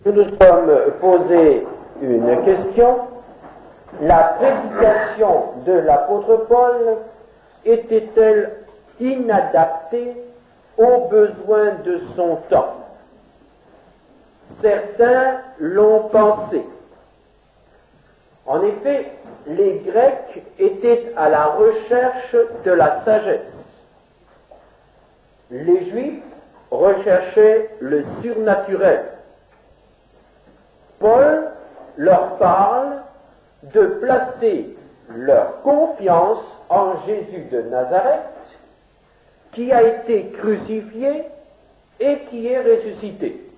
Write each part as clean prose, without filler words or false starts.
Nous nous sommes posé une question. La prédication de l'apôtre Paul était-elle inadaptée aux besoins de son temps? Certains l'ont pensé. En effet, les Grecs étaient à la recherche de la sagesse. Les Juifs recherchaient le surnaturel. Paul leur parle de placer leur confiance en Jésus de Nazareth, qui a été crucifié et qui est ressuscité.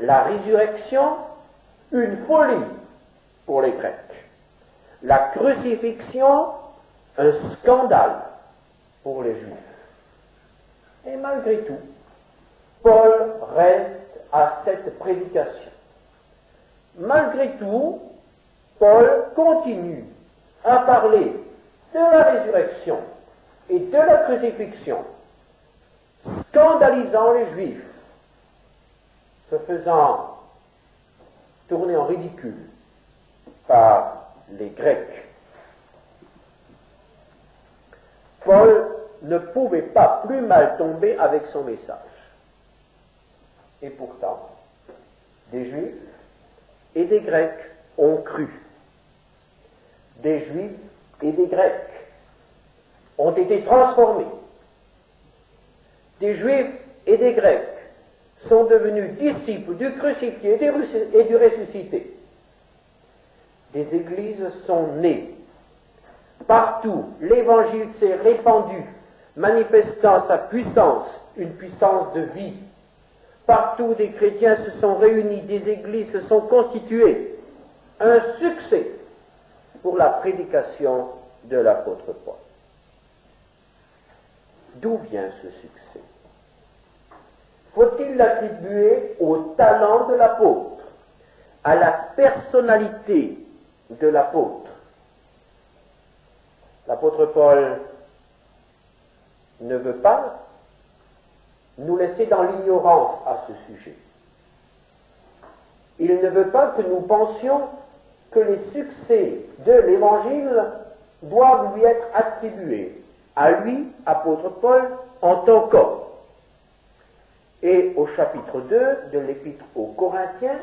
La résurrection, une folie pour les Grecs. La crucifixion, un scandale pour les Juifs. Et malgré tout, Paul reste à cette prédication. Malgré tout, Paul continue à parler de la résurrection et de la crucifixion, scandalisant les Juifs, se faisant tourner en ridicule par les Grecs. Paul ne pouvait pas plus mal tomber avec son message. Et pourtant, des Juifs et des Grecs ont cru. Des Juifs et des Grecs ont été transformés. Des Juifs et des Grecs sont devenus disciples du crucifié et du ressuscité. Des églises sont nées. Partout, l'évangile s'est répandu, manifestant sa puissance, une puissance de vie. Partout, des chrétiens se sont réunis, des églises se sont constituées. Un succès pour la prédication de l'apôtre Paul. D'où vient ce succès? Faut-il l'attribuer au talent de l'apôtre, à la personnalité de l'apôtre? L'apôtre Paul ne veut pas nous laisser dans l'ignorance à ce sujet. Il ne veut pas que nous pensions que les succès de l'Évangile doivent lui être attribués, à lui, apôtre Paul, en tant qu'homme. Et au chapitre 2 de l'Épître aux Corinthiens,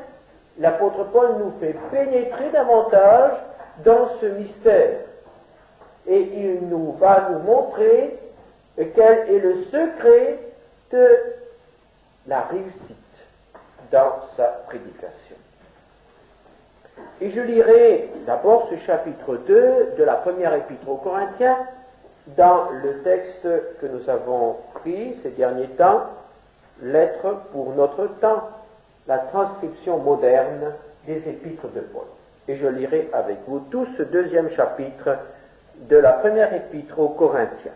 l'apôtre Paul nous fait pénétrer davantage dans ce mystère. Et il va nous montrer quel est le secret de la réussite dans sa prédication. Et je lirai d'abord ce chapitre 2 de la première épître aux Corinthiens dans le texte que nous avons pris ces derniers temps, Lettre pour notre temps, la transcription moderne des épîtres de Paul. Et je lirai avec vous tout ce deuxième chapitre de la première épître aux Corinthiens,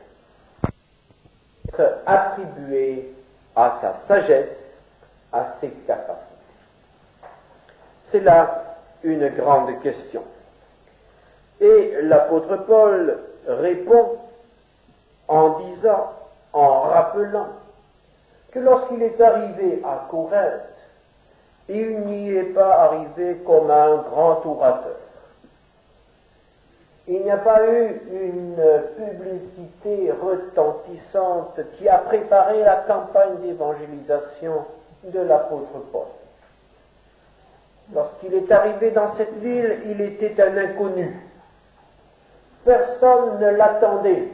attribué à sa sagesse, à ses capacités. C'est là une grande question. Et l'apôtre Paul répond en disant, en rappelant, que lorsqu'il est arrivé à Corinthe, il n'y est pas arrivé comme un grand orateur. Il n'y a pas eu une publicité retentissante qui a préparé la campagne d'évangélisation de l'apôtre Paul. Lorsqu'il est arrivé dans cette ville, il était un inconnu. Personne ne l'attendait.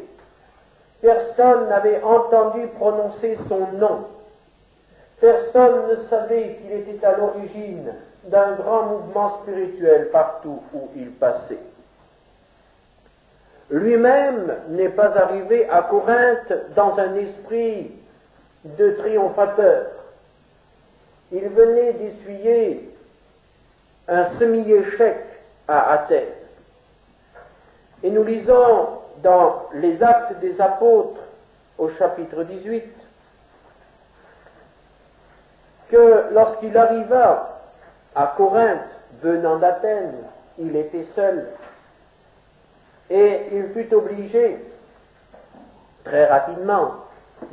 Personne n'avait entendu prononcer son nom. Personne ne savait qu'il était à l'origine d'un grand mouvement spirituel partout où il passait. Lui-même n'est pas arrivé à Corinthe dans un esprit de triomphateur. Il venait d'essuyer un semi-échec à Athènes. Et nous lisons dans les Actes des Apôtres, au chapitre 18, que lorsqu'il arriva à Corinthe, venant d'Athènes, il était seul, et il fut obligé, très rapidement,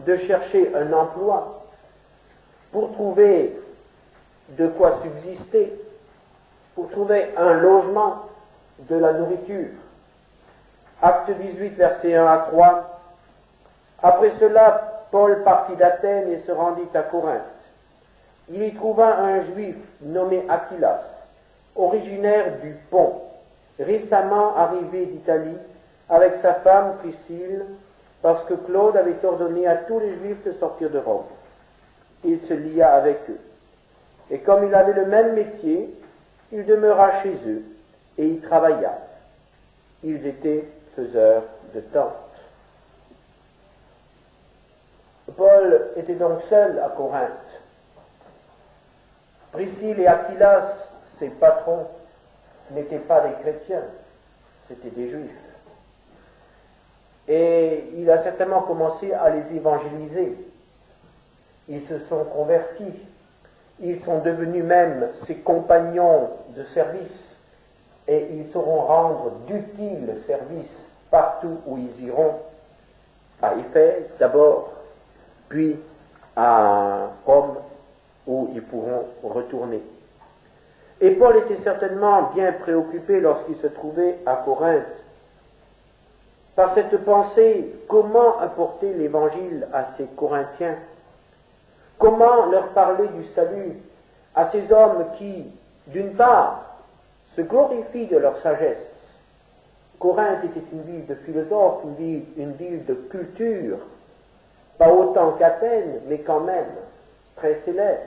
de chercher un emploi pour trouver de quoi subsister, pour trouver un logement, de la nourriture. Acte 18, versets 1 à 3. Après cela, Paul partit d'Athènes et se rendit à Corinthe. Il y trouva un juif nommé Aquilas, originaire du Pont, récemment arrivé d'Italie, avec sa femme Priscille, parce que Claude avait ordonné à tous les juifs de sortir de Rome. Il se lia avec eux. Et comme il avait le même métier, il demeura chez eux et y travailla. Ils étaient faiseurs de tentes. Paul était donc seul à Corinthe. Priscille et Aquilas, ses patrons, n'étaient pas des chrétiens, c'étaient des juifs. Et il a certainement commencé à les évangéliser. Ils se sont convertis. Ils sont devenus même ses compagnons de service. Et ils sauront rendre d'utiles services partout où ils iront. À Éphèse d'abord, puis à Rome, où ils pourront retourner. Et Paul était certainement bien préoccupé lorsqu'il se trouvait à Corinthe par cette pensée, comment apporter l'évangile à ces Corinthiens? Comment leur parler du salut à ces hommes qui, d'une part, se glorifient de leur sagesse? Corinthe était une ville de philosophes, une ville de culture, pas autant qu'Athènes, mais quand même très célèbre.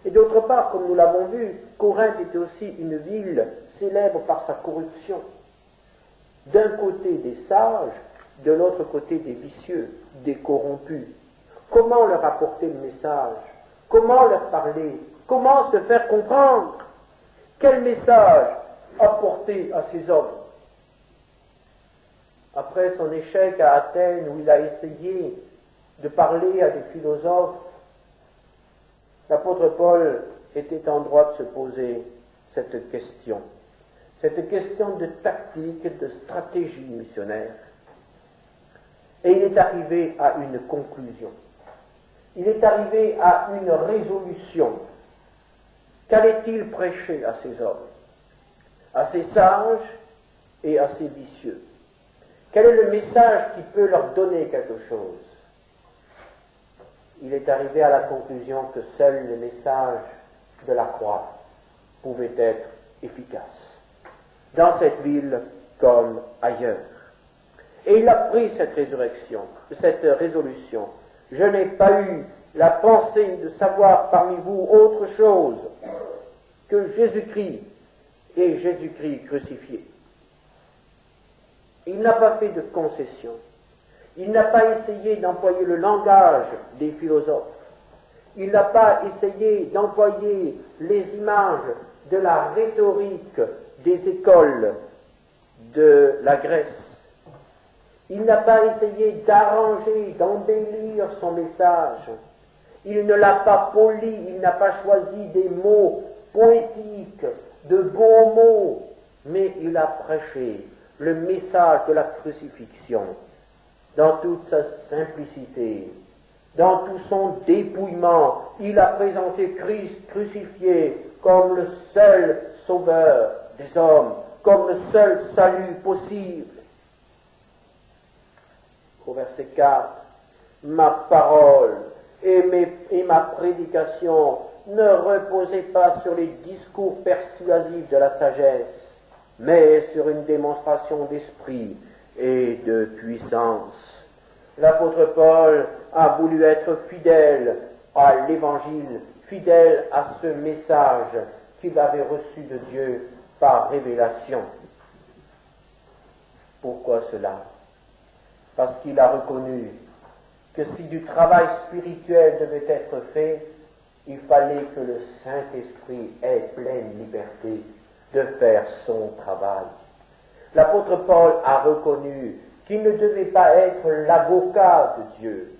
Et d'autre part, comme nous l'avons vu, Corinthe était aussi une ville célèbre par sa corruption. D'un côté des sages, de l'autre côté des vicieux, des corrompus. Comment leur apporter le message? Comment leur parler? Comment se faire comprendre? Quel message apporter à ces hommes? Après son échec à Athènes, où il a essayé de parler à des philosophes, l'apôtre Paul était en droit de se poser cette question de tactique, de stratégie missionnaire. Et il est arrivé à une conclusion. Il est arrivé à une résolution. Qu'allait-il prêcher à ces hommes, à ces sages et à ces vicieux? Quel est le message qui peut leur donner quelque chose? Il est arrivé à la conclusion que seul le message de la croix pouvait être efficace, dans cette ville comme ailleurs. Et il a pris cette résolution. Je n'ai pas eu la pensée de savoir parmi vous autre chose que Jésus-Christ et Jésus-Christ crucifié. Il n'a pas fait de concession. Il n'a pas essayé d'employer le langage des philosophes. Il n'a pas essayé d'employer les images de la rhétorique des écoles de la Grèce. Il n'a pas essayé d'arranger, d'embellir son message. Il ne l'a pas poli, il n'a pas choisi des mots poétiques, de beaux mots, mais il a prêché le message de la crucifixion dans toute sa simplicité, dans tout son dépouillement. Il a présenté Christ crucifié comme le seul sauveur des hommes, comme le seul salut possible. Au verset 4, ma parole et ma prédication ne reposaient pas sur les discours persuasifs de la sagesse, mais sur une démonstration d'esprit et de puissance. L'apôtre Paul a voulu être fidèle à l'Évangile, fidèle à ce message qu'il avait reçu de Dieu par révélation. Pourquoi cela? Parce qu'il a reconnu que si du travail spirituel devait être fait, il fallait que le Saint-Esprit ait pleine liberté de faire son travail. L'apôtre Paul a reconnu qu'il ne devait pas être l'avocat de Dieu,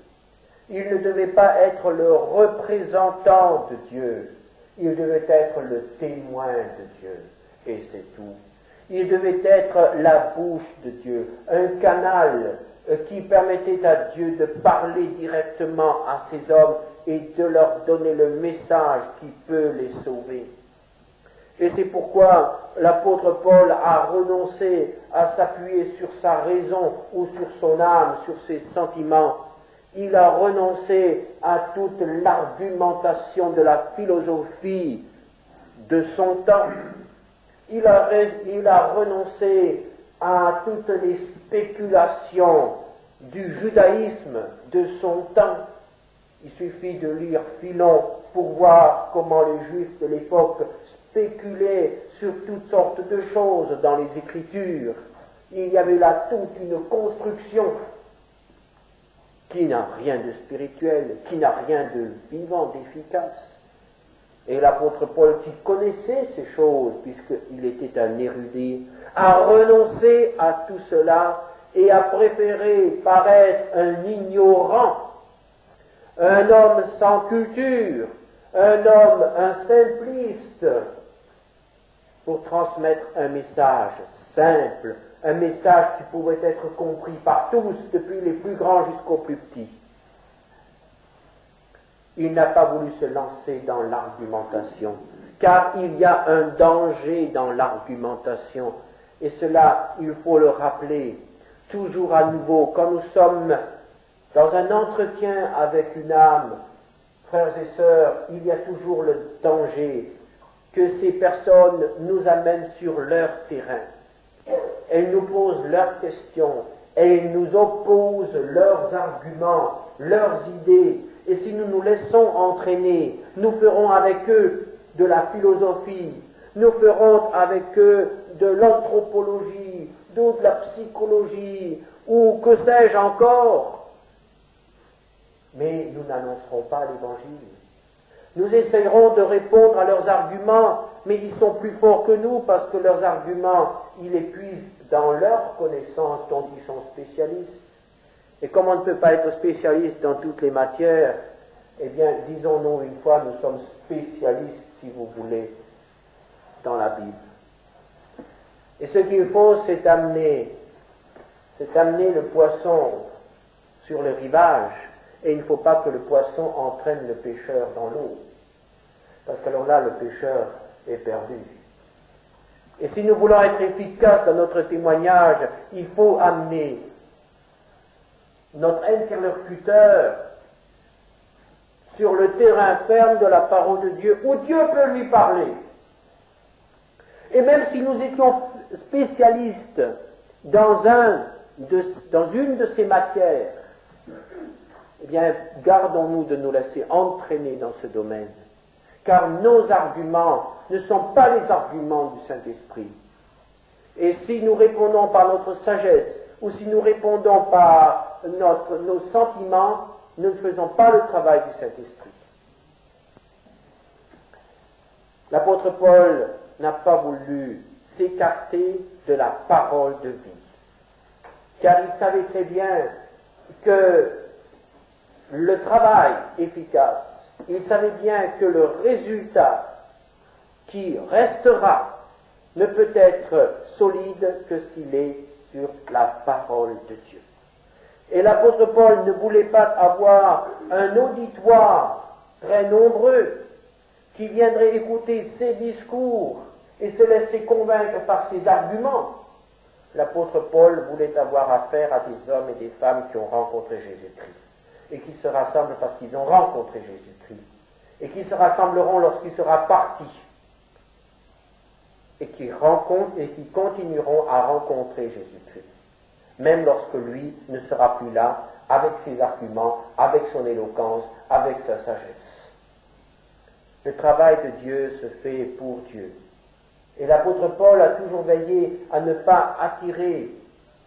il ne devait pas être le représentant de Dieu, il devait être le témoin de Dieu, et c'est tout. Il devait être la bouche de Dieu, un canal qui permettait à Dieu de parler directement à ces hommes et de leur donner le message qui peut les sauver. Et c'est pourquoi l'apôtre Paul a renoncé à s'appuyer sur sa raison ou sur son âme, sur ses sentiments. Il a renoncé à toute l'argumentation de la philosophie de son temps. Il a renoncé à toutes les spéculations du judaïsme de son temps. Il suffit de lire Philon pour voir comment les Juifs de l'époque spéculaient sur toutes sortes de choses dans les Écritures. Il y avait là toute une construction qui n'a rien de spirituel, qui n'a rien de vivant, d'efficace. Et l'apôtre Paul, qui connaissait ces choses, puisqu'il était un érudit, a renoncé à tout cela et a préféré paraître un ignorant, un homme sans culture, un simpliste, pour transmettre un message simple, un message qui pouvait être compris par tous, depuis les plus grands jusqu'aux plus petits. Il n'a pas voulu se lancer dans l'argumentation, car il y a un danger dans l'argumentation, et cela, il faut le rappeler, toujours à nouveau, quand nous sommes dans un entretien avec une âme, frères et sœurs, il y a toujours le danger que ces personnes nous amènent sur leur terrain. Elles nous posent leurs questions, elles nous opposent leurs arguments, leurs idées, et si nous nous laissons entraîner, nous ferons avec eux de la philosophie, nous ferons avec eux de l'anthropologie, ou de la psychologie, ou que sais-je encore. Mais nous n'annoncerons pas l'Évangile. Nous essayerons de répondre à leurs arguments, mais ils sont plus forts que nous parce que leurs arguments, ils les puisent dans leur connaissance dont ils sont spécialistes. Et comme on ne peut pas être spécialiste dans toutes les matières, eh bien, disons-nous une fois, nous sommes spécialistes, si vous voulez, dans la Bible. Et ce qu'il faut, c'est amener le poisson sur le rivage, et il ne faut pas que le poisson entraîne le pêcheur dans l'eau, parce qu'alors là, le pêcheur est perdu. Et si nous voulons être efficaces dans notre témoignage, il faut amener notre interlocuteur sur le terrain ferme de la parole de Dieu, où Dieu peut lui parler. Et même si nous étions spécialistes dans une de ces matières, eh bien, gardons-nous de nous laisser entraîner dans ce domaine, car nos arguments ne sont pas les arguments du Saint-Esprit. Et si nous répondons par notre sagesse, ou si nous répondons par nos sentiments, nous ne faisons pas le travail du Saint-Esprit. L'apôtre Paul n'a pas voulu s'écarter de la parole de vie, car il savait très bien que le travail efficace, il savait bien que le résultat qui restera ne peut être solide que s'il est sur la parole de Dieu. Et l'apôtre Paul ne voulait pas avoir un auditoire très nombreux qui viendrait écouter ses discours et se laisser convaincre par ses arguments. L'apôtre Paul voulait avoir affaire à des hommes et des femmes qui ont rencontré Jésus-Christ et qui se rassemblent parce qu'ils ont rencontré Jésus-Christ et qui se rassembleront lorsqu'il sera parti et qui continueront à rencontrer Jésus-Christ, même lorsque lui ne sera plus là, avec ses arguments, avec son éloquence, avec sa sagesse. Le travail de Dieu se fait pour Dieu. Et l'apôtre Paul a toujours veillé à ne pas attirer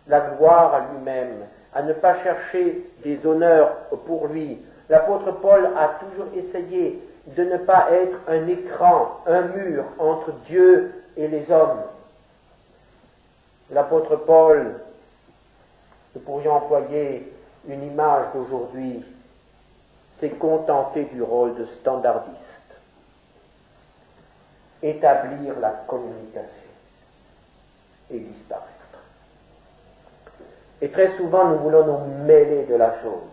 la gloire à lui-même, à ne pas chercher des honneurs pour lui. L'apôtre Paul a toujours essayé de ne pas être un écran, un mur entre Dieu et les hommes. L'apôtre Paul, nous pourrions employer une image d'aujourd'hui, s'est contenté du rôle de standardiste. Établir la communication et disparaître. Et très souvent, nous voulons nous mêler de la chose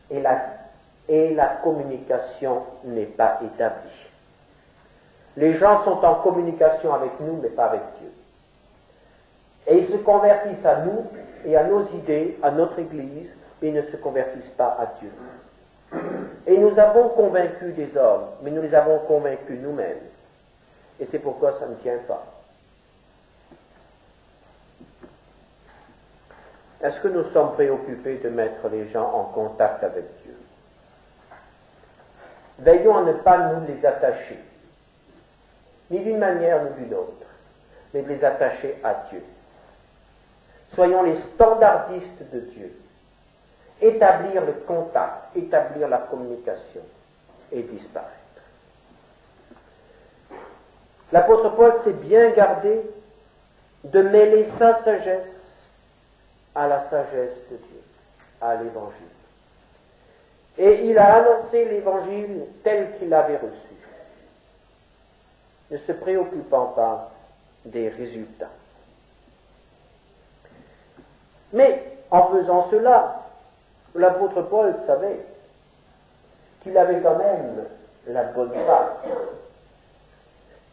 et et la communication n'est pas établie. Les gens sont en communication avec nous, mais pas avec Dieu. Et ils se convertissent à nous et à nos idées, à notre Église, mais ils ne se convertissent pas à Dieu. Et nous avons convaincu des hommes, mais nous les avons convaincus nous-mêmes. Et c'est pourquoi ça ne tient pas. Est-ce que nous sommes préoccupés de mettre les gens en contact avec Dieu? Veillons à ne pas nous les attacher, ni d'une manière ni d'une autre, mais de les attacher à Dieu. Soyons les standardistes de Dieu. Établir le contact, établir la communication et disparaître. L'apôtre Paul s'est bien gardé de mêler sa sagesse à la sagesse de Dieu, à l'Évangile. Et il a annoncé l'Évangile tel qu'il l'avait reçu, ne se préoccupant pas des résultats. Mais en faisant cela, l'apôtre Paul savait qu'il avait quand même la bonne part,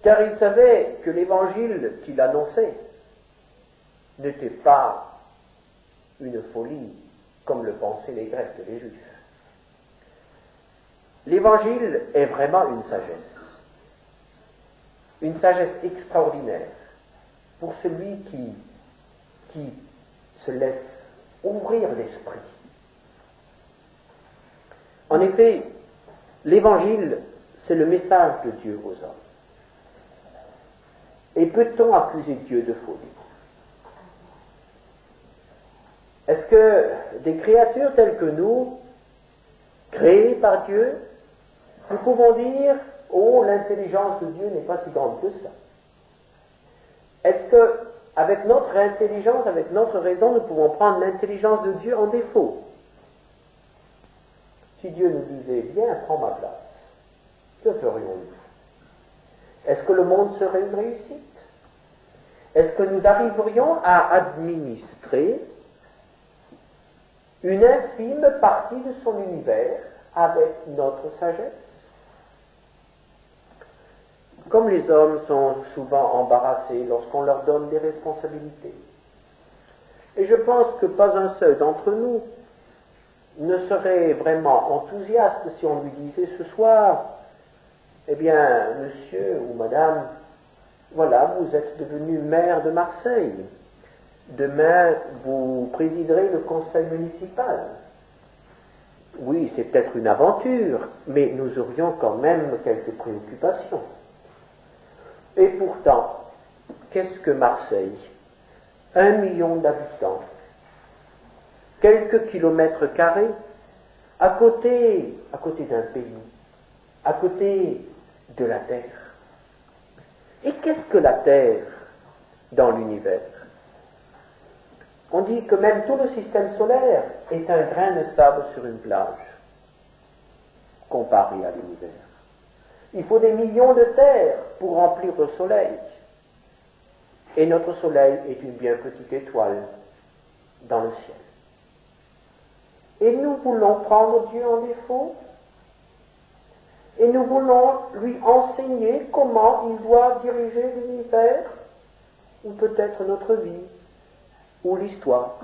car il savait que l'Évangile qu'il annonçait n'était pas une folie, comme le pensaient les Grecs et les Juifs. L'Évangile est vraiment une sagesse extraordinaire pour celui qui se laisse ouvrir l'esprit. En effet, l'Évangile, c'est le message de Dieu aux hommes. Et peut-on accuser Dieu de folie? Est-ce que des créatures telles que nous, créées par Dieu, nous pouvons dire « Oh, l'intelligence de Dieu n'est pas si grande que ça ». Est-ce que, avec notre intelligence, avec notre raison, nous pouvons prendre l'intelligence de Dieu en défaut? Si Dieu nous disait « Viens, prends ma place », que ferions-nous? Est-ce que le monde serait une réussite? Est-ce que nous arriverions à administrer une infime partie de son univers avec notre sagesse? Comme les hommes sont souvent embarrassés lorsqu'on leur donne des responsabilités. Et je pense que pas un seul d'entre nous ne serait vraiment enthousiaste si on lui disait ce soir, eh bien, monsieur ou madame, voilà, vous êtes devenu maire de Marseille. Demain, vous présiderez le conseil municipal. Oui, c'est peut-être une aventure, mais nous aurions quand même quelques préoccupations. Et pourtant, qu'est-ce que Marseille? 1 million d'habitants, quelques kilomètres carrés, à côté d'un pays, à côté de la Terre. Et qu'est-ce que la Terre dans l'univers? On dit que même tout le système solaire est un grain de sable sur une plage, comparé à l'univers. Il faut des millions de terres pour remplir le soleil. Et notre soleil est une bien petite étoile dans le ciel. Et nous voulons prendre Dieu en défaut, et nous voulons lui enseigner comment il doit diriger l'univers, ou peut-être notre vie, ou l'histoire.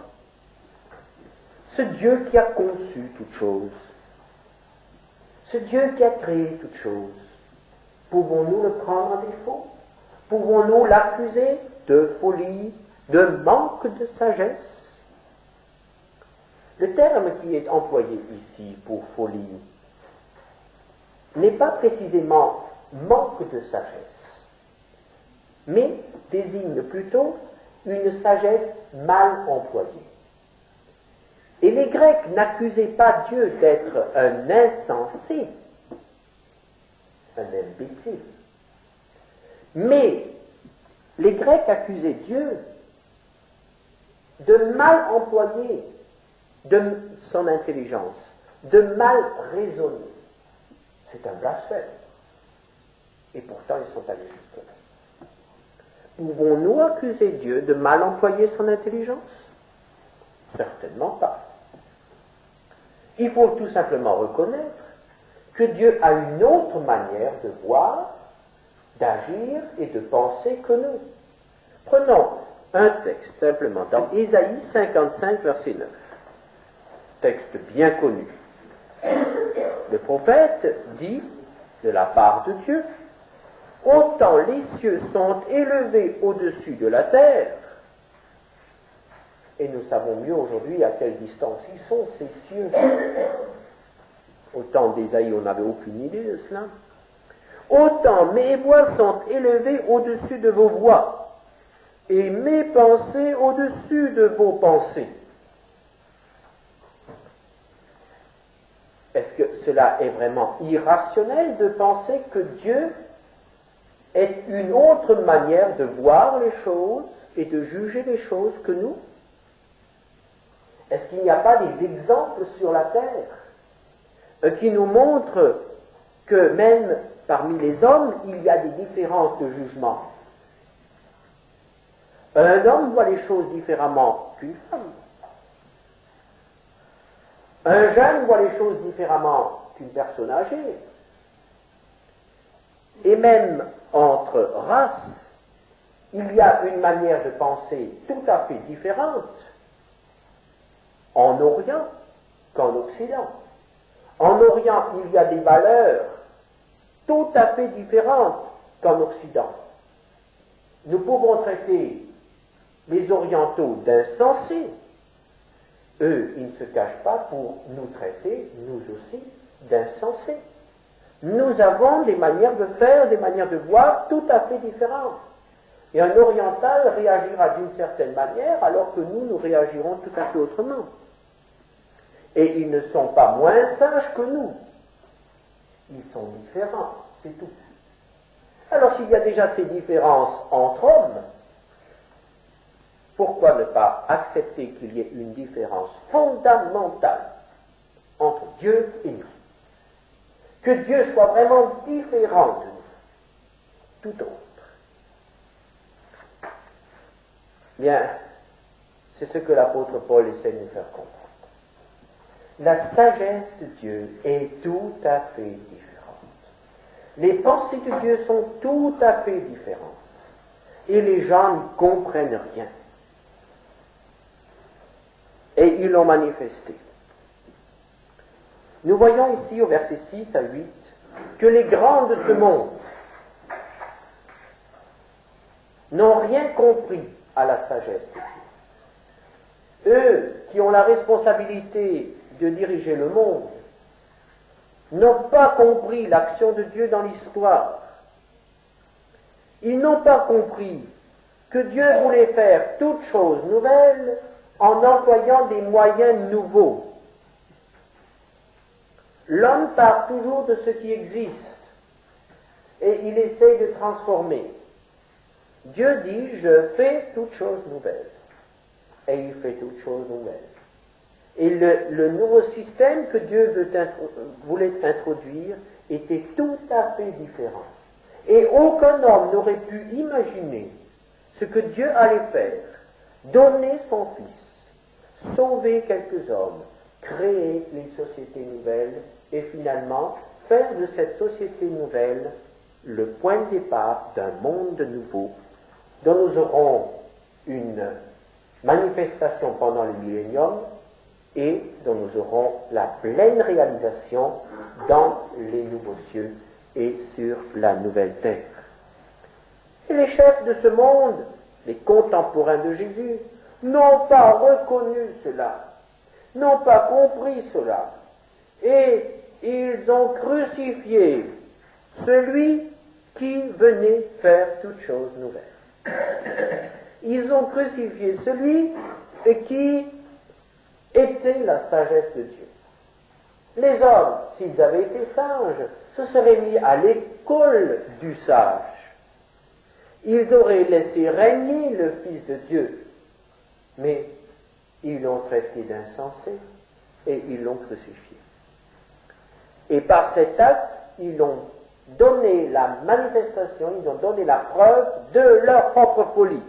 Ce Dieu qui a conçu toutes choses, ce Dieu qui a créé toutes choses, pouvons-nous le prendre en défaut? Pouvons-nous l'accuser de folie, de manque de sagesse? Le terme qui est employé ici pour folie n'est pas précisément manque de sagesse, mais désigne plutôt une sagesse mal employée. Et les Grecs n'accusaient pas Dieu d'être un insensé, un imbécile. Mais les Grecs accusaient Dieu de mal employer de son intelligence, de mal raisonner. C'est un blasphème. Et pourtant, ils sont allés jusque-là. Pouvons-nous accuser Dieu de mal employer son intelligence? Certainement pas. Il faut tout simplement reconnaître que Dieu a une autre manière de voir, d'agir et de penser que nous. Prenons un texte simplement dans Ésaïe 55, verset 9. Texte bien connu. Le prophète dit, de la part de Dieu, « Autant les cieux sont élevés au-dessus de la terre, » et nous savons mieux aujourd'hui à quelle distance ils sont, ces cieux. Au temps d'Ésaïe, on n'avait aucune idée de cela. « Autant mes voix sont élevées au-dessus de vos voix, et mes pensées au-dessus de vos pensées. » Est-ce que cela est vraiment irrationnel de penser que Dieu est une autre manière de voir les choses et de juger les choses que nous? Est-ce qu'il n'y a pas des exemples sur la terre qui nous montrent que même parmi les hommes, il y a des différences de jugement? Un homme voit les choses différemment qu'une femme. Un jeune voit les choses différemment qu'une personne âgée. Et même entre races, il y a une manière de penser tout à fait différente en Orient qu'en Occident. En Orient, il y a des valeurs tout à fait différentes qu'en Occident. Nous pouvons traiter les Orientaux d'insensés. Eux, ils ne se cachent pas pour nous traiter, nous aussi, d'insensés. Nous avons des manières de faire, des manières de voir tout à fait différentes. Et un oriental réagira d'une certaine manière, alors que nous réagirons tout à fait autrement. Et ils ne sont pas moins sages que nous. Ils sont différents, c'est tout. Alors s'il y a déjà ces différences entre hommes, pourquoi ne pas accepter qu'il y ait une différence fondamentale entre Dieu et nous? Que Dieu soit vraiment différent de nous, tout autre. Bien, c'est ce que l'apôtre Paul essaie de nous faire comprendre. La sagesse de Dieu est tout à fait différente. Les pensées de Dieu sont tout à fait différentes. Et les gens n'y comprennent rien. Et ils l'ont manifesté. Nous voyons ici au verset 6 à 8 que les grands de ce monde n'ont rien compris à la sagesse de Dieu. Eux qui ont la responsabilité de diriger le monde n'ont pas compris l'action de Dieu dans l'histoire. Ils n'ont pas compris que Dieu voulait faire toutes choses nouvelles en employant des moyens nouveaux. L'homme part toujours de ce qui existe et il essaie de transformer. Dieu dit, je fais toutes choses nouvelles. Et il fait toutes choses nouvelles. Et le nouveau système que Dieu voulait introduire était tout à fait différent. Et aucun homme n'aurait pu imaginer ce que Dieu allait faire. Donner son Fils, sauver quelques hommes, créer une société nouvelle et finalement faire de cette société nouvelle le point de départ d'un monde nouveau dont nous aurons une manifestation pendant le millénium et dont nous aurons la pleine réalisation dans les nouveaux cieux et sur la nouvelle terre. Et les chefs de ce monde, les contemporains de Jésus, n'ont pas reconnu cela, n'ont pas compris cela, et ils ont crucifié celui qui venait faire toutes choses nouvelles. Ils ont crucifié celui qui était la sagesse de Dieu. Les hommes, s'ils avaient été sages, se seraient mis à l'école du sage. Ils auraient laissé régner le Fils de Dieu, mais ils l'ont traité d'insensé et ils l'ont crucifié. Et par cet acte, ils ont donné la manifestation, ils ont donné la preuve de leur propre folie.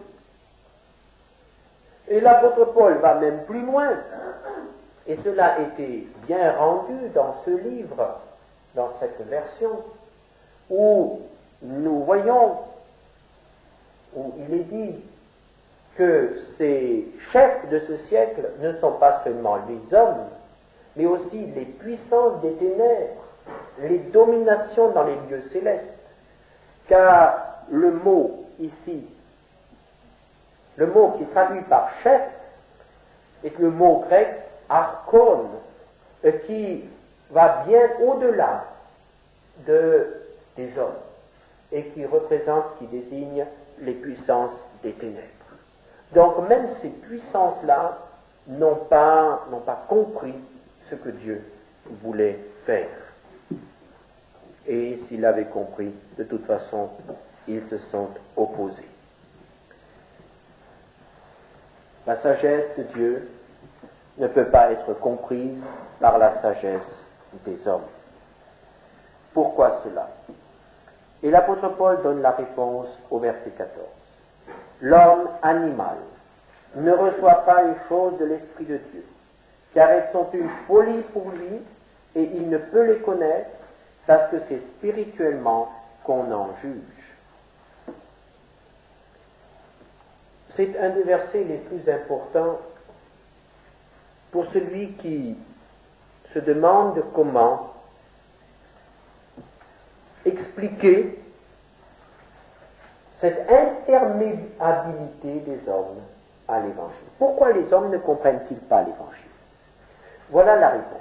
Et l'apôtre Paul va même plus loin, et cela était bien rendu dans ce livre dans cette version, où nous voyons, où il est dit que ces chefs de ce siècle ne sont pas seulement les hommes, mais aussi les puissances des ténèbres, les dominations dans les lieux célestes, car le mot ici, le mot qui est traduit par chef, est le mot grec archon, qui va bien au-delà des hommes, et qui représente, qui désigne les puissances des ténèbres. Donc même ces puissances-là n'ont pas compris ce que Dieu voulait faire. Et s'ils l'avaient compris, de toute façon, ils se sont opposés. La sagesse de Dieu ne peut pas être comprise par la sagesse des hommes. Pourquoi cela? Et l'apôtre Paul donne la réponse au verset 14. L'homme animal ne reçoit pas les choses de l'Esprit de Dieu, car elles sont une folie pour lui, et il ne peut les connaître, parce que c'est spirituellement qu'on en juge. C'est un des versets les plus importants pour celui qui se demande comment expliquer cette imperméabilité des hommes à l'Évangile. Pourquoi les hommes ne comprennent-ils pas l'Évangile? Voilà la réponse.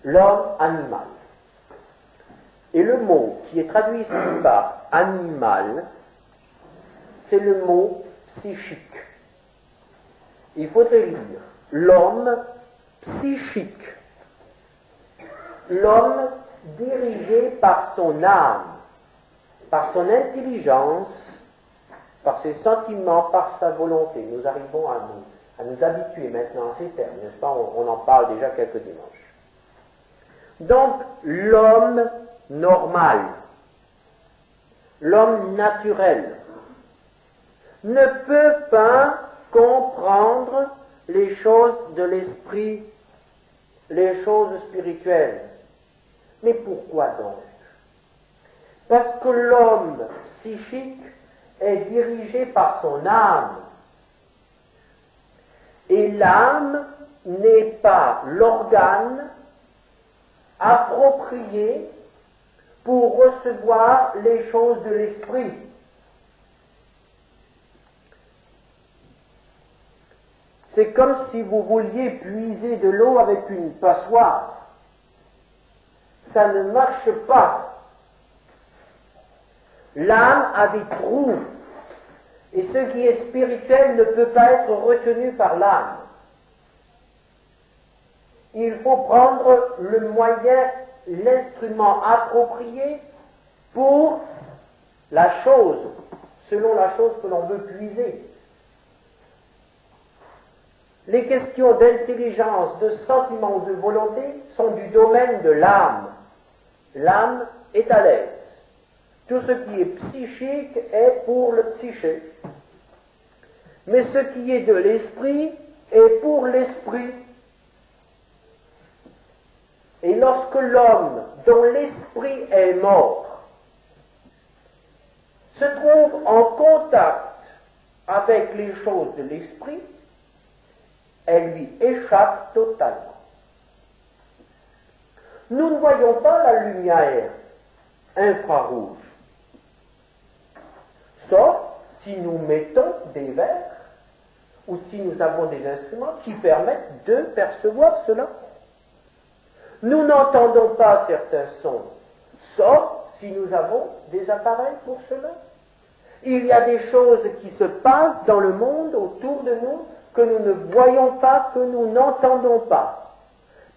L'homme animal. Et le mot qui est traduit ici par animal, c'est le mot psychique. Il faudrait lire l'homme psychique. L'homme dirigé par son âme, par son intelligence, par ses sentiments, par sa volonté. Nous arrivons à nous habituer maintenant à ces termes, n'est-ce pas? On en parle déjà quelques dimanches. Donc, l'homme normal, l'homme naturel, ne peut pas comprendre les choses de l'esprit, les choses spirituelles. Mais pourquoi donc? Parce que l'homme psychique est dirigé par son âme. Et l'âme n'est pas l'organe approprié pour recevoir les choses de l'esprit. C'est comme si vous vouliez puiser de l'eau avec une passoire. Ça ne marche pas. L'âme a des trous. Et ce qui est spirituel ne peut pas être retenu par l'âme. Il faut prendre le moyen, l'instrument approprié pour la chose, selon la chose que l'on veut puiser. Les questions d'intelligence, de sentiment ou de volonté sont du domaine de l'âme. L'âme est à l'aise. Tout ce qui est psychique est pour le psyché. Mais ce qui est de l'esprit est pour l'esprit. Et lorsque l'homme, dont l'esprit est mort, se trouve en contact avec les choses de l'esprit, elle lui échappe totalement. Nous ne voyons pas la lumière infrarouge, sauf si nous mettons des verres ou si nous avons des instruments qui permettent de percevoir cela. Nous n'entendons pas certains sons, sauf si nous avons des appareils pour cela. Il y a des choses qui se passent dans le monde autour de nous que nous ne voyons pas, que nous n'entendons pas,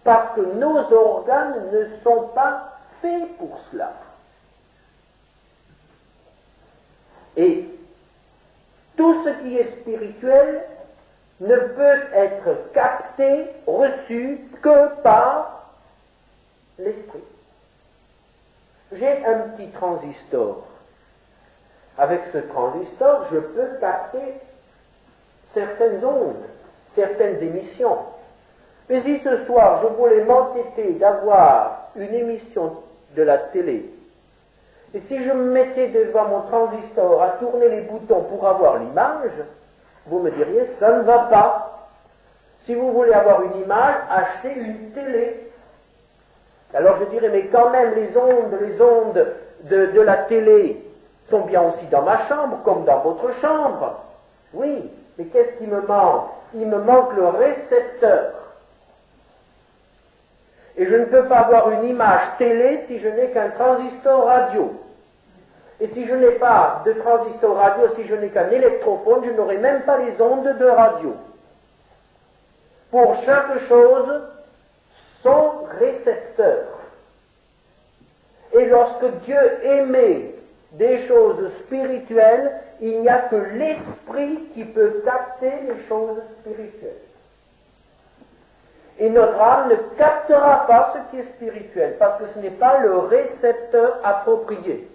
parce que nos organes ne sont pas faits pour cela. Et tout ce qui est spirituel ne peut être capté, reçu que par l'esprit. J'ai un petit transistor. Avec ce transistor, je peux capter certaines ondes, certaines émissions. Mais si ce soir je voulais m'entêter d'avoir une émission de la télé, et si je me mettais devant mon transistor à tourner les boutons pour avoir l'image, vous me diriez, ça ne va pas. Si vous voulez avoir une image, achetez une télé. Alors je dirais, mais quand même, les ondes de la télé sont bien aussi dans ma chambre, comme dans votre chambre. Oui, mais qu'est-ce qui me manque? Il me manque le récepteur. Et je ne peux pas avoir une image télé si je n'ai qu'un transistor radio. Et si je n'ai pas de transistor radio, si je n'ai qu'un électrophone, je n'aurai même pas les ondes de radio. Pour chaque chose, son récepteur. Et lorsque Dieu émet des choses spirituelles, il n'y a que l'esprit qui peut capter les choses spirituelles. Et notre âme ne captera pas ce qui est spirituel, parce que ce n'est pas le récepteur approprié.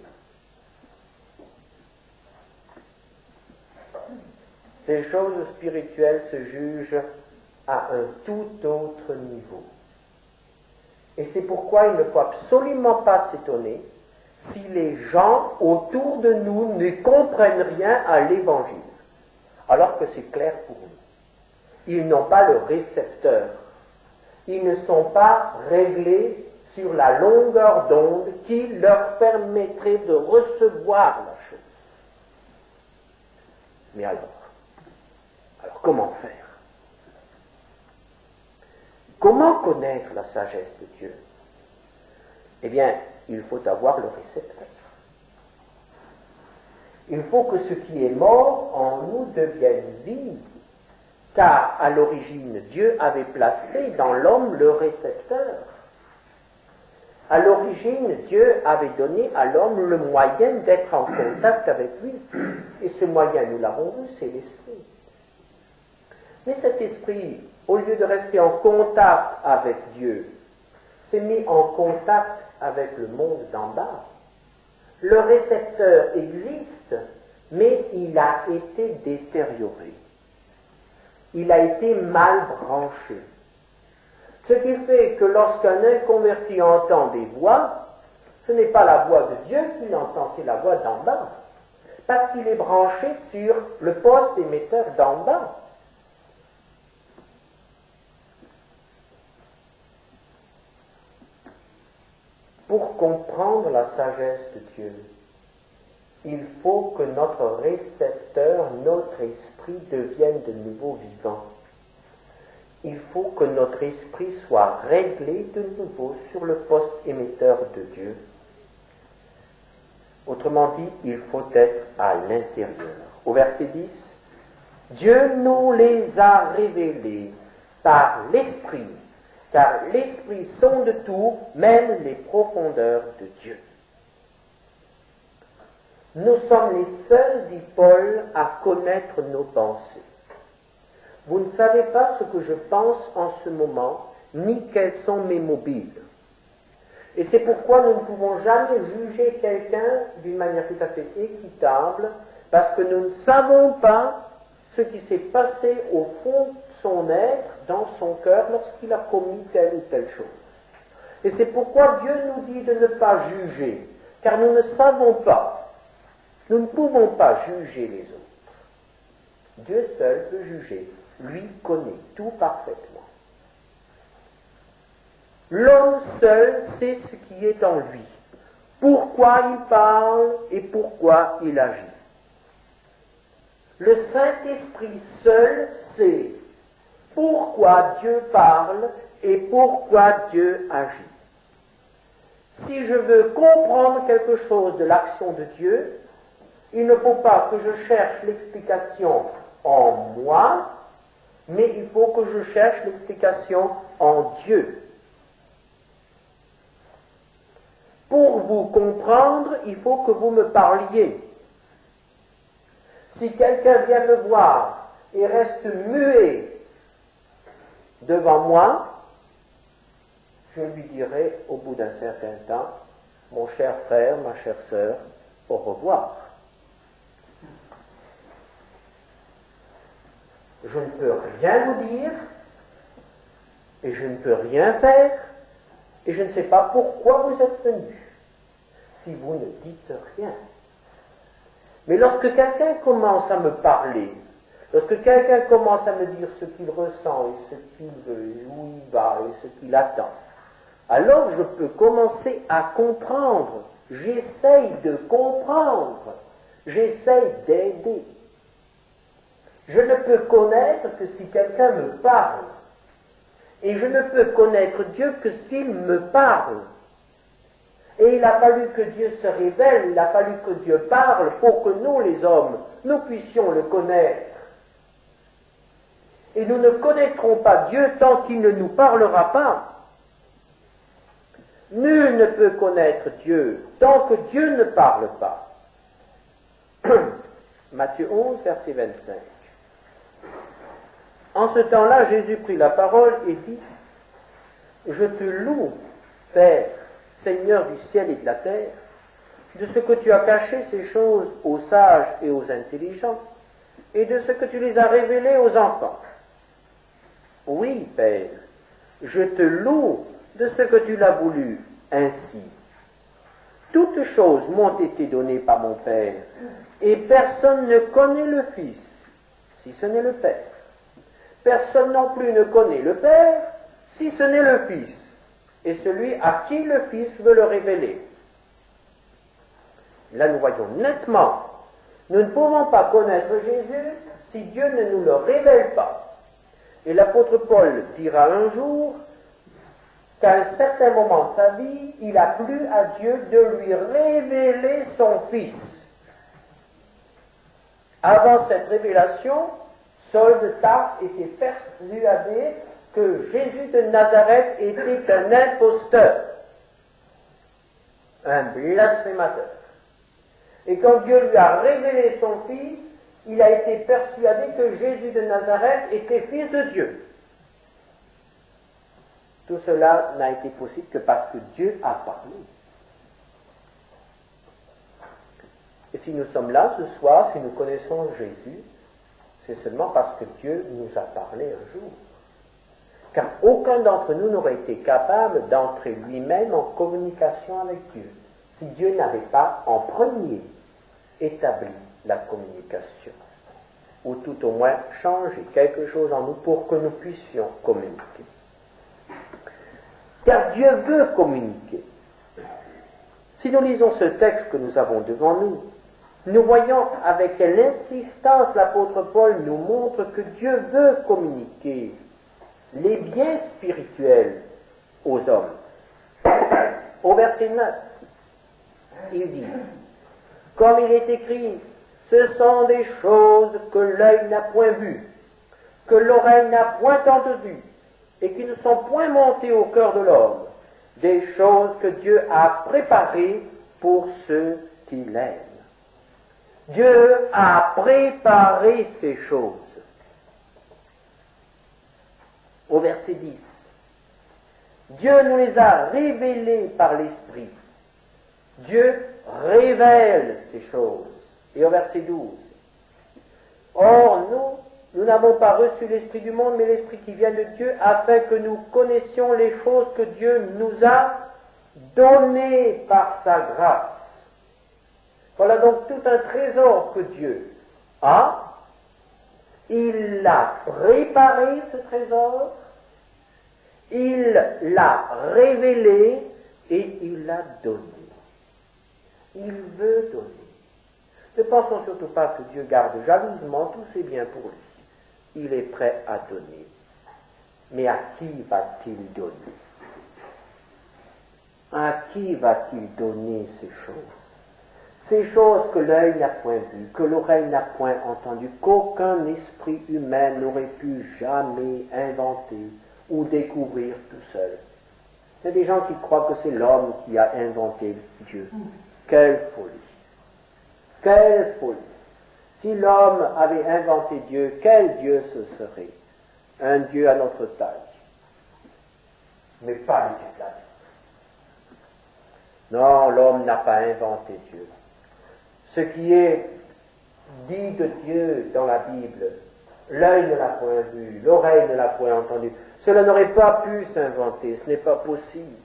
Les choses spirituelles se jugent à un tout autre niveau. Et c'est pourquoi il ne faut absolument pas s'étonner si les gens autour de nous ne comprennent rien à l'Évangile, alors que c'est clair pour eux. Ils n'ont pas le récepteur. Ils ne sont pas réglés sur la longueur d'onde qui leur permettrait de recevoir la chose. Mais alors comment faire? Comment connaître la sagesse de Dieu? Eh bien, il faut avoir le récepteur. Il faut que ce qui est mort en nous devienne vie. Car à l'origine, Dieu avait placé dans l'homme le récepteur. À l'origine, Dieu avait donné à l'homme le moyen d'être en contact avec lui. Et ce moyen, nous l'avons vu, c'est l'esprit. Mais cet esprit, au lieu de rester en contact avec Dieu, s'est mis en contact avec le monde d'en bas. Le récepteur existe, mais il a été détérioré. Il a été mal branché. Ce qui fait que lorsqu'un inconverti entend des voix, ce n'est pas la voix de Dieu qu'il entend, c'est la voix d'en bas. Parce qu'il est branché sur le poste émetteur d'en bas. Pour comprendre la sagesse de Dieu, il faut que notre récepteur, notre esprit devienne de nouveau vivant. Il faut que notre esprit soit réglé de nouveau sur le poste émetteur de Dieu. Autrement dit, il faut être à l'intérieur. Au verset 10, Dieu nous les a révélés par l'esprit, car l'esprit sonde tout, même les profondeurs de Dieu. Nous sommes les seuls, dit Paul, à connaître nos pensées. Vous ne savez pas ce que je pense en ce moment, ni quels sont mes mobiles. Et c'est pourquoi nous ne pouvons jamais juger quelqu'un d'une manière tout à fait équitable, parce que nous ne savons pas ce qui s'est passé au fond de son être, dans son cœur, lorsqu'il a commis telle ou telle chose. Et c'est pourquoi Dieu nous dit de ne pas juger, car nous ne savons pas. Nous ne pouvons pas juger les autres. Dieu seul peut juger. Lui connaît tout parfaitement. L'homme seul sait ce qui est en lui, pourquoi il parle et pourquoi il agit. Le Saint-Esprit seul sait pourquoi Dieu parle et pourquoi Dieu agit. Si je veux comprendre quelque chose de l'action de Dieu, il ne faut pas que je cherche l'explication en moi, mais il faut que je cherche l'explication en Dieu. Pour vous comprendre, il faut que vous me parliez. Si quelqu'un vient me voir et reste muet devant moi, je lui dirai au bout d'un certain temps, mon cher frère, ma chère sœur, au revoir. Je ne peux rien vous dire, et je ne peux rien faire, et je ne sais pas pourquoi vous êtes venu, si vous ne dites rien. Mais lorsque quelqu'un commence à me parler, lorsque quelqu'un commence à me dire ce qu'il ressent et ce qu'il veut, où il va et ce qu'il attend, alors je peux commencer à comprendre. J'essaye de comprendre. J'essaye d'aider. Je ne peux connaître que si quelqu'un me parle. Et je ne peux connaître Dieu que s'il me parle. Et il a fallu que Dieu se révèle, il a fallu que Dieu parle pour que nous, les hommes, nous puissions le connaître. Et nous ne connaîtrons pas Dieu tant qu'il ne nous parlera pas. Nul ne peut connaître Dieu tant que Dieu ne parle pas. Matthieu 11, verset 25. En ce temps-là, Jésus prit la parole et dit, « Je te loue, Père, Seigneur du ciel et de la terre, de ce que tu as caché ces choses aux sages et aux intelligents, et de ce que tu les as révélées aux enfants. Oui, Père, je te loue de ce que tu l'as voulu ainsi. Toutes choses m'ont été données par mon Père, et personne ne connaît le Fils, si ce n'est le Père. Personne non plus ne connaît le Père, si ce n'est le Fils, et celui à qui le Fils veut le révéler. » Là, nous voyons nettement, nous ne pouvons pas connaître Jésus si Dieu ne nous le révèle pas. Et l'apôtre Paul dira un jour qu'à un certain moment de sa vie, il a plu à Dieu de lui révéler son Fils. Avant cette révélation, Saul de Tarse était persuadé que Jésus de Nazareth était un imposteur, un blasphémateur. Et quand Dieu lui a révélé son Fils, il a été persuadé que Jésus de Nazareth était fils de Dieu. Tout cela n'a été possible que parce que Dieu a parlé. Et si nous sommes là ce soir, si nous connaissons Jésus, c'est seulement parce que Dieu nous a parlé un jour. Car aucun d'entre nous n'aurait été capable d'entrer lui-même en communication avec Dieu, si Dieu n'avait pas en premier établi la communication, ou tout au moins changé quelque chose en nous pour que nous puissions communiquer. Car Dieu veut communiquer. Si nous lisons ce texte que nous avons devant nous, nous voyons avec quelle insistance l'apôtre Paul nous montre que Dieu veut communiquer les biens spirituels aux hommes. Au verset 9, il dit, comme il est écrit, ce sont des choses que l'œil n'a point vues, que l'oreille n'a point entendues, et qui ne sont point montées au cœur de l'homme, des choses que Dieu a préparées pour ceux qui l'aiment. Dieu a préparé ces choses. Au verset 10, Dieu nous les a révélées par l'Esprit. Dieu révèle ces choses. Et au verset 12, or nous n'avons pas reçu l'Esprit du monde, mais l'Esprit qui vient de Dieu, afin que nous connaissions les choses que Dieu nous a données par sa grâce. Voilà donc tout un trésor que Dieu a. Il a préparé ce trésor, il l'a révélé et il l'a donné. Il veut donner. Ne pensons surtout pas que Dieu garde jalousement tous ses biens pour lui. Il est prêt à donner. Mais à qui va-t-il donner? À qui va-t-il donner ces choses? Ces choses que l'œil n'a point vues, que l'oreille n'a point entendues, qu'aucun esprit humain n'aurait pu jamais inventer ou découvrir tout seul. Il y a des gens qui croient que c'est l'homme qui a inventé Dieu. Quelle folie! Quelle folie! Si l'homme avait inventé Dieu, quel Dieu ce serait? Un Dieu à notre taille. Mais pas l'éducation. Non, l'homme n'a pas inventé Dieu. Ce qui est dit de Dieu dans la Bible, l'œil ne l'a point vu, l'oreille ne l'a point entendu. Cela n'aurait pas pu s'inventer, ce n'est pas possible.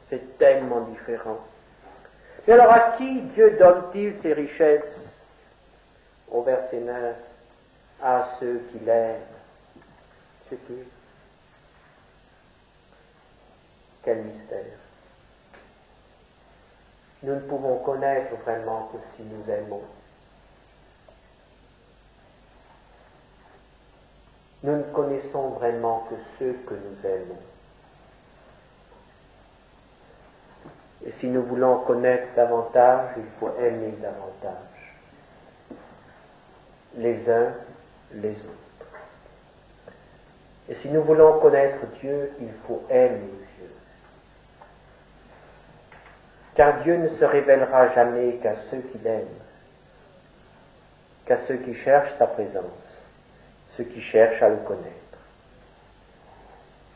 C'est tellement différent. Mais alors à qui Dieu donne-t-il ses richesses? Au verset 9, à ceux qui l'aiment. C'est tout. Quel mystère. Nous ne pouvons connaître vraiment que si nous aimons. Nous ne connaissons vraiment que ceux que nous aimons. Et si nous voulons connaître davantage, il faut aimer davantage. Les uns, les autres. Et si nous voulons connaître Dieu, il faut aimer Dieu. Car Dieu ne se révélera jamais qu'à ceux qui l'aiment, qu'à ceux qui cherchent sa présence, ceux qui cherchent à le connaître.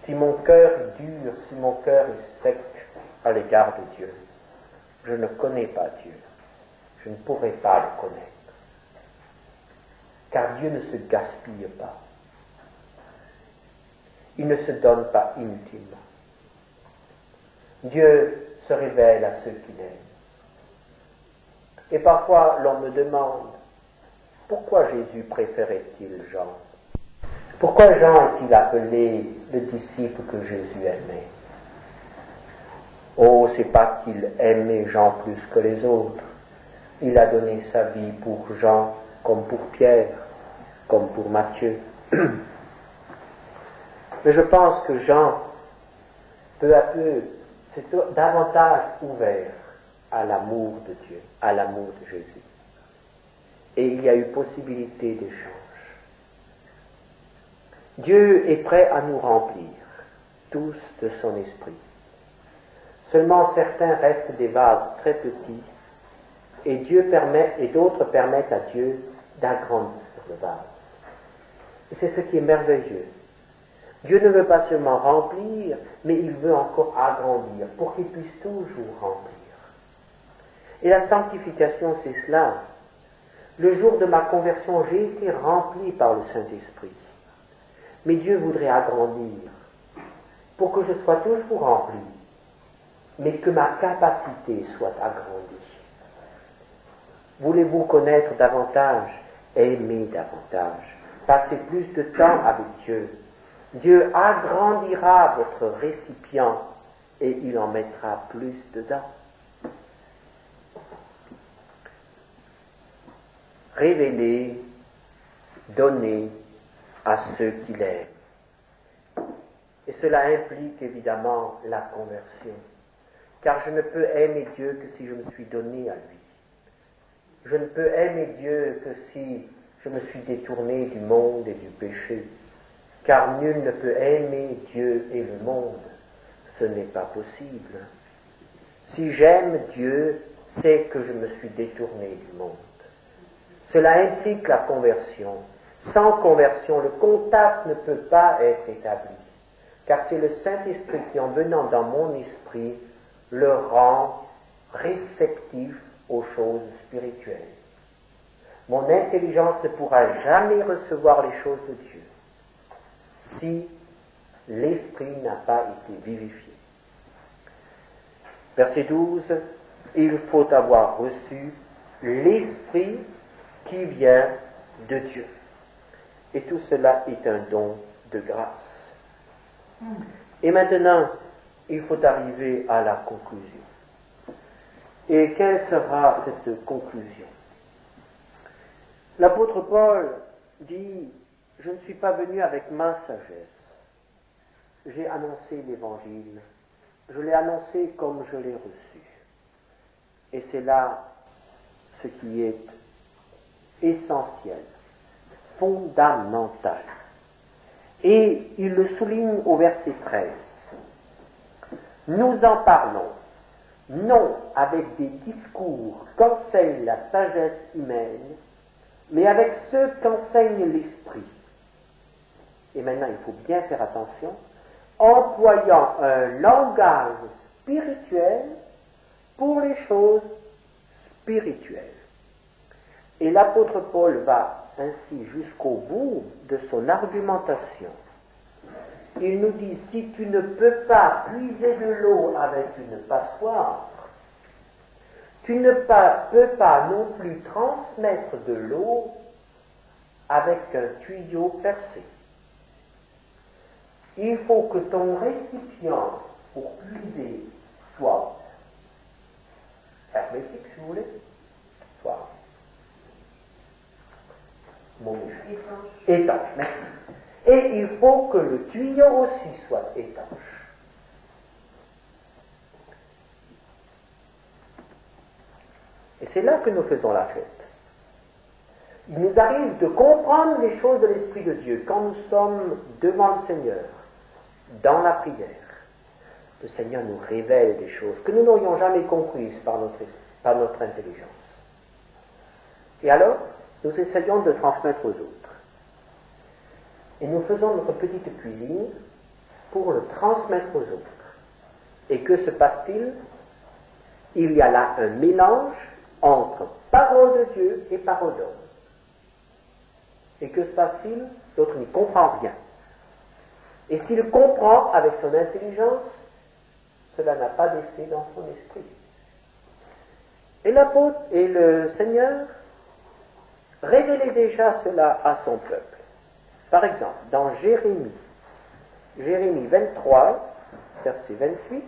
Si mon cœur est dur, si mon cœur est sec à l'égard de Dieu, je ne connais pas Dieu, je ne pourrai pas le connaître. Car Dieu ne se gaspille pas. Il ne se donne pas inutilement. Dieu se révèle à ceux qui l'aiment. Et parfois, l'on me demande, pourquoi Jésus préférait-il Jean? Pourquoi Jean est-il appelé le disciple que Jésus aimait? Oh, c'est pas qu'il aimait Jean plus que les autres. Il a donné sa vie pour Jean, comme pour Pierre, comme pour Matthieu. Mais je pense que Jean, peu à peu, s'est davantage ouvert à l'amour de Dieu, à l'amour de Jésus. Et il y a eu possibilité d'échange. Dieu est prêt à nous remplir, tous de son esprit. Seulement certains restent des vases très petits, et Dieu permet, et d'autres permettent à Dieu d'agrandir le vase. Et c'est ce qui est merveilleux. Dieu ne veut pas seulement remplir, mais il veut encore agrandir, pour qu'il puisse toujours remplir. Et la sanctification, c'est cela. Le jour de ma conversion, j'ai été rempli par le Saint-Esprit. Mais Dieu voudrait agrandir, pour que je sois toujours rempli, mais que ma capacité soit agrandie. Voulez-vous connaître davantage? Aimez davantage. Passez plus de temps avec Dieu. Dieu agrandira votre récipient et il en mettra plus dedans. Révélez, donnez à ceux qui l'aiment. Et cela implique évidemment la conversion. Car je ne peux aimer Dieu que si je me suis donné à lui. Je ne peux aimer Dieu que si je me suis détourné du monde et du péché. Car nul ne peut aimer Dieu et le monde. Ce n'est pas possible. Si j'aime Dieu, c'est que je me suis détourné du monde. Cela implique la conversion. Sans conversion, le contact ne peut pas être établi. Car c'est le Saint-Esprit qui, en venant dans mon esprit, le rend réceptif aux choses spirituelles. Mon intelligence ne pourra jamais recevoir les choses de Dieu si l'esprit n'a pas été vivifié. Verset 12, il faut avoir reçu l'esprit qui vient de Dieu. Et tout cela est un don de grâce. Et maintenant, il faut arriver à la conclusion. Et quelle sera cette conclusion? L'apôtre Paul dit, je ne suis pas venu avec ma sagesse. J'ai annoncé l'évangile. Je l'ai annoncé comme je l'ai reçu. Et c'est là ce qui est essentiel, fondamental. Et il le souligne au verset 13. Nous en parlons, non avec des discours qu'enseigne la sagesse humaine, mais avec ceux qu'enseigne l'esprit. Et maintenant, il faut bien faire attention, employant un langage spirituel pour les choses spirituelles. Et l'apôtre Paul va ainsi jusqu'au bout de son argumentation. il nous dit, si tu ne peux pas puiser de l'eau avec une passoire, tu ne peux pas non plus transmettre de l'eau avec un tuyau percé. Il faut que ton récipient pour puiser soit hermétique, si vous voulez, soit étanche, merci. Et il faut que le tuyau aussi soit étanche. Et c'est là que nous faisons la fête. Il nous arrive de comprendre les choses de l'Esprit de Dieu quand nous sommes devant le Seigneur, dans la prière. Le Seigneur nous révèle des choses que nous n'aurions jamais comprises par notre intelligence. Et alors, nous essayons de transmettre aux autres. Et nous faisons notre petite cuisine pour le transmettre aux autres. Et que se passe-t-il? Il y a là un mélange entre parole de Dieu et parole d'homme. Et que se passe-t-il? L'autre n'y comprend rien. Et s'il comprend avec son intelligence, cela n'a pas d'effet dans son esprit. Et l'apôtre et le Seigneur révélaient déjà cela à son peuple. Par exemple, dans Jérémie 23, verset 28,